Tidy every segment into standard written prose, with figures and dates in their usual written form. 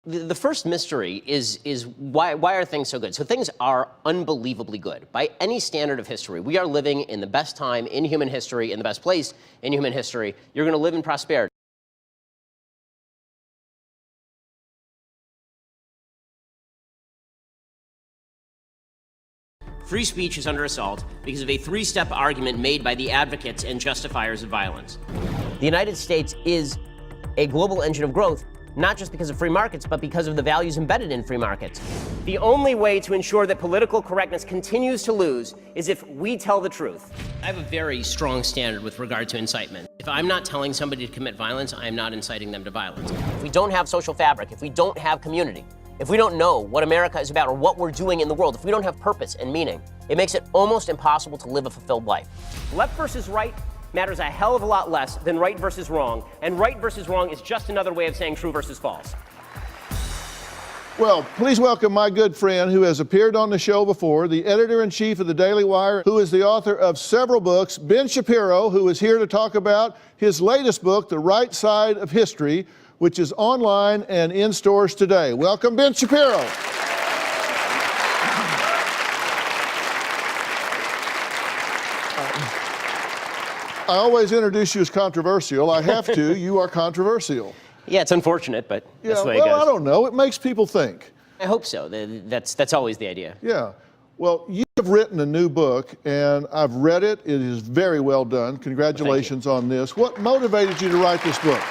The first mystery is why are things so good? So things are unbelievably good. By any standard of history, we are living in the best time in human history, in the best place in human history. You're going to live in prosperity. Free speech is under assault because of a three-step argument made by the advocates and justifiers of violence. The United States is a global engine of growth, not just because of free markets, but because of the values embedded in free markets. The only way to ensure that political correctness continues to lose is if we tell the truth. I have a very strong standard with regard to incitement. If I'm not telling somebody to commit violence, I am not inciting them to violence. If we don't have social fabric, if we don't have community, if we don't know what America is about or what we're doing in the world, if we don't have purpose and meaning, it makes it almost impossible to live a fulfilled life. Left versus right matters a hell of a lot less than right versus wrong, and right versus wrong is just another way of saying true versus false. Well, please welcome my good friend who has appeared on the show before, the editor-in-chief of the Daily Wire, who is the author of several books, Ben Shapiro, who is here to talk about his latest book, The Right Side of History, which is online and in stores today. Welcome, Ben Shapiro. I always introduce you as controversial. I have to. You are controversial. Yeah, it's unfortunate, but that's the way it goes. goes. I don't know. It makes people think. I hope so. That's always the idea. Yeah. Well, you have written a new book, and I've read it. It is very well done. Congratulations on this. What motivated you to write this book?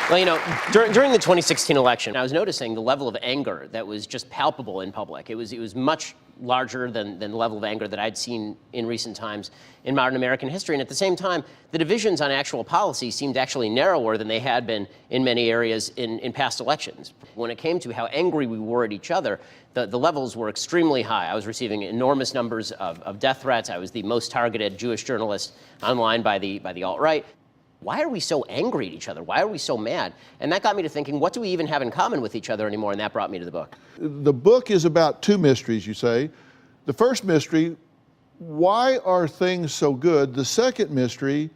Well, you know, during the 2016 election, I was noticing the level of anger that was just palpable in public. It was much larger than the level of anger that I'd seen in recent times in modern American history. And at the same time, the divisions on actual policy seemed actually narrower than they had been in many areas in past elections. When it came to how angry we were at each other, the levels were extremely high. I was receiving enormous numbers of death threats. I was the most targeted Jewish journalist online by the alt-right. Why are we so angry at each other? Why are we so mad? And that got me to thinking, what do we even have in common with each other anymore? And that brought me to the book. The book is about two mysteries, you say. The first mystery, why are things so good? The second mystery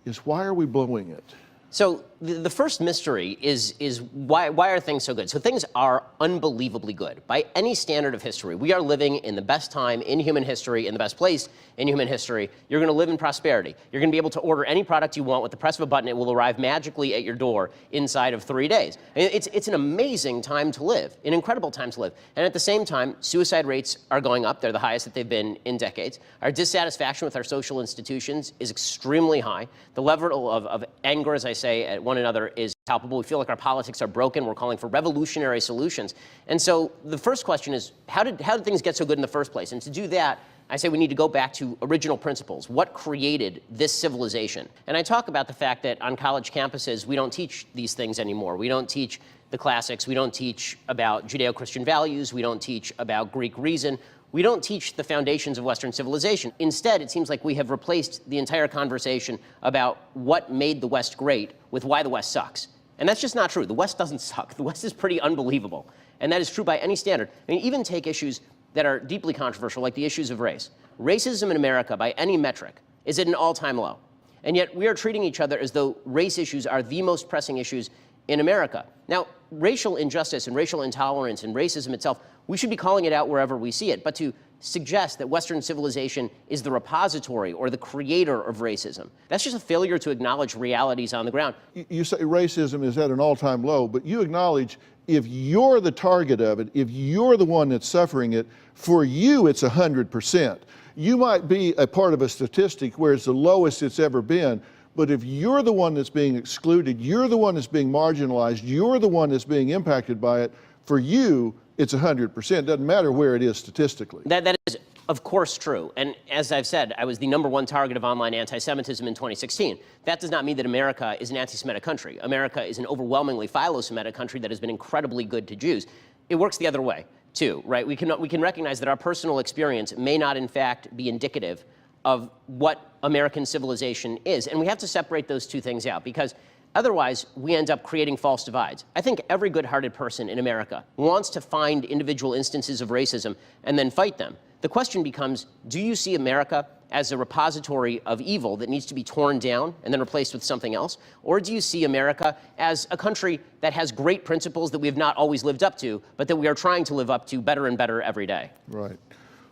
is, why are we blowing it? So the first mystery is why are things so good? So things are unbelievably good. By any standard of history, we are living in the best time in human history, in the best place in human history. You're going to live in prosperity. You're going to be able to order any product you want with the press of a button. It will arrive magically at your door inside of 3 days. I mean, it's an amazing time to live, an incredible time to live. And at the same time, suicide rates are going up. They're the highest that they've been in decades. Our dissatisfaction with our social institutions is extremely high. The level of anger, as I say, at one another is palpable. We feel like our politics are broken. We're calling for revolutionary solutions. And so the first question is, how did things get so good in the first place? And to do that, I say we need to go back to original principles. What created this civilization? And I talk about the fact that on college campuses, we don't teach these things anymore. We don't teach the classics. We don't teach about Judeo-Christian values. We don't teach about Greek reason. We don't teach the foundations of Western civilization. Instead, it seems like we have replaced the entire conversation about what made the West great with why the West sucks. And that's just not true. The West doesn't suck. The West is pretty unbelievable. And that is true by any standard. I mean, even take issues that are deeply controversial, like the issues of race. Racism in America, by any metric, is at an all-time low. And yet we are treating each other as though race issues are the most pressing issues in America. Now, racial injustice and racial intolerance and racism itself, we should be calling it out wherever we see it. But to suggest that Western civilization is the repository or the creator of racism, that's just a failure to acknowledge realities on the ground. You say racism is at an all-time low, but you acknowledge if you're the target of it, if you're the one that's suffering it, for you it's 100%. You might be a part of a statistic where it's the lowest it's ever been, but if you're the one that's being excluded, you're the one that's being marginalized, you're the one that's being impacted by it, for you, it's 100%. It doesn't matter where it is statistically. That is, of course, true. And as I've said, I was the #1 target of online anti-Semitism in 2016. That does not mean that America is an anti-Semitic country. America is an overwhelmingly philo-Semitic country that has been incredibly good to Jews. It works the other way, too, right? We can recognize that our personal experience may not, in fact, be indicative of what American civilization is. And we have to separate those two things out, because otherwise, we end up creating false divides. I think every good-hearted person in America wants to find individual instances of racism and then fight them. The question becomes, do you see America as a repository of evil that needs to be torn down and then replaced with something else? Or do you see America as a country that has great principles that we have not always lived up to, but that we are trying to live up to better and better every day? Right.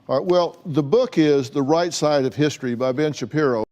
All right. Well, the book is The Right Side of History by Ben Shapiro.